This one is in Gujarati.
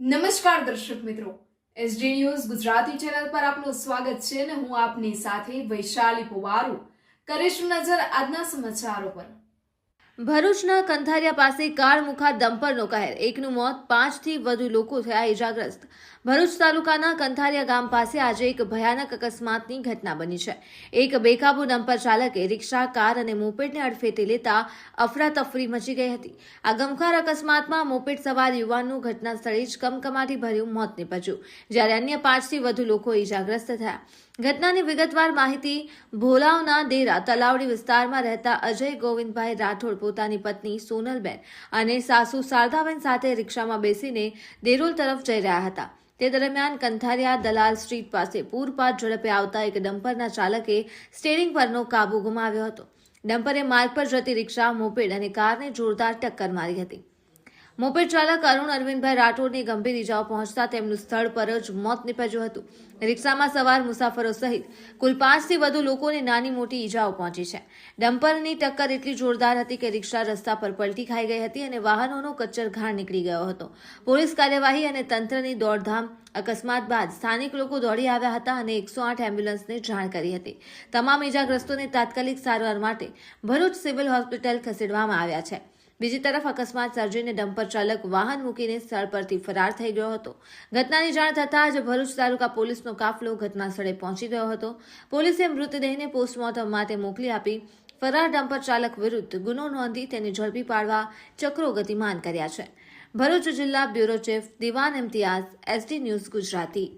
નમસ્કાર દર્શક મિત્રો, એસડી ન્યૂઝ ગુજરાતી ચેનલ પર આપનું સ્વાગત છે અને હું આપની સાથે વૈશાલી પુવારુ કરીશું નજર આજના સમાચારો પર। ભરૂચના કંથારિયા પાસે કાર મુખા ડમ્પરનો કહેર, એકનું મોત, 5થી વધુ લોકો થયા ઇજાગ્રસ્ત। ભરૂચ તાલુકાના કંથારિયા ગામ પાસે આજે એક ભયાનક અકસ્માતની ઘટના બની છે। એક બેકાબુ ડમ્પર ચાલકે રિક્ષા, કાર અને મોપેડને અડફેટે લેતા અફરાતફરી મચી ગઈ હતી। આ ગમખ્વાર અકસ્માતમાં મોપેડ સવાર યુવાનનું ઘટના સ્થળે જ કમકમાટી ભર્યું મોત નીપજ્યું, જ્યારે અન્ય 5થી વધુ લોકો ઇજાગ્રસ્ત થયા। ઘટનાની વિગતવાર માહિતી ભોલાવના ડેરા તલાવડી વિસ્તારમાં રહેતા અજય ગોવિંદભાઈ રાઠોડ પોતાની પત્ની સોનલબેન અને સાસુ શારદાબેન સાથે રિક્ષામાં બેસીને દેરોલ તરફ જઈ રહ્યા હતા। તે દરમિયાન કંથારિયા દલાલ સ્ટ્રીટ પાસે પૂરપાટ ઝડપે આવતા એક ડમ્પરના ચાલકે સ્ટીયરિંગ પરનો કાબુ ગુમાવ્યો હતો। ડમ્પરે માર્ગ પર જતી રિક્ષા, મોપેડ અને કારને જોરદાર ટક્કર મારી હતી। મોપેડ ચાલક અરુણ અરવિંદભાઈ રાઠોડની ગંભીર ઇજાઓ પહોંચતા તેમનું સ્થળ પર જ મોત નીપજ્યું હતું। રિક્ષામાં સવાર મુસાફરો સહિત કુલ 5થી વધુ લોકોને નાની મોટી ઇજાઓ પહોંચી છે। ડમ્પરની ટક્કર એટલી જોરદાર હતી કે રિક્ષા રસ્તા પર પલટી ખાઈ ગઈ હતી અને વાહનોનો કચ્ચરઘાણ નીકળી ગયો હતો। પોલીસ કાર્યવાહી અને તંત્રની દોડધામ અકસ્માત બાદ સ્થાનિક લોકો દોડી આવ્યા હતા અને 108 એમ્બ્યુલન્સને જાણ કરી હતી। તમામ ઇજાગ્રસ્તોને તાત્કાલિક સારવાર માટે ભરૂચ સિવિલ હોસ્પિટલ ખસેડવામાં આવ્યા છે। બીજી તરફ અકસ્માત સર્જીને ડમ્પર ચાલક વાહન મૂકીને સ્થળ પરથી ફરાર થઈ ગયો હતો। ઘટનાની જાણ થતાં જ ભરૂચ તાલુકા પોલીસનો કાફલો ઘટના સ્થળે પહોંચી ગયો હતો। પોલીસે મૃતદેહને પોસ્ટમોર્ટમ માટે મોકલી આપી ફરાર ડમ્પર ચાલક વિરુદ્ધ ગુનો નોંધી તેને ઝડપી પાડવા ચક્રો ગતિમાન કર્યા છે। ભરૂચ જિલ્લા બ્યુરો ચીફ દિવાન ઇમ્તિયાઝ, એસડી ન્યૂઝ ગુજરાતી।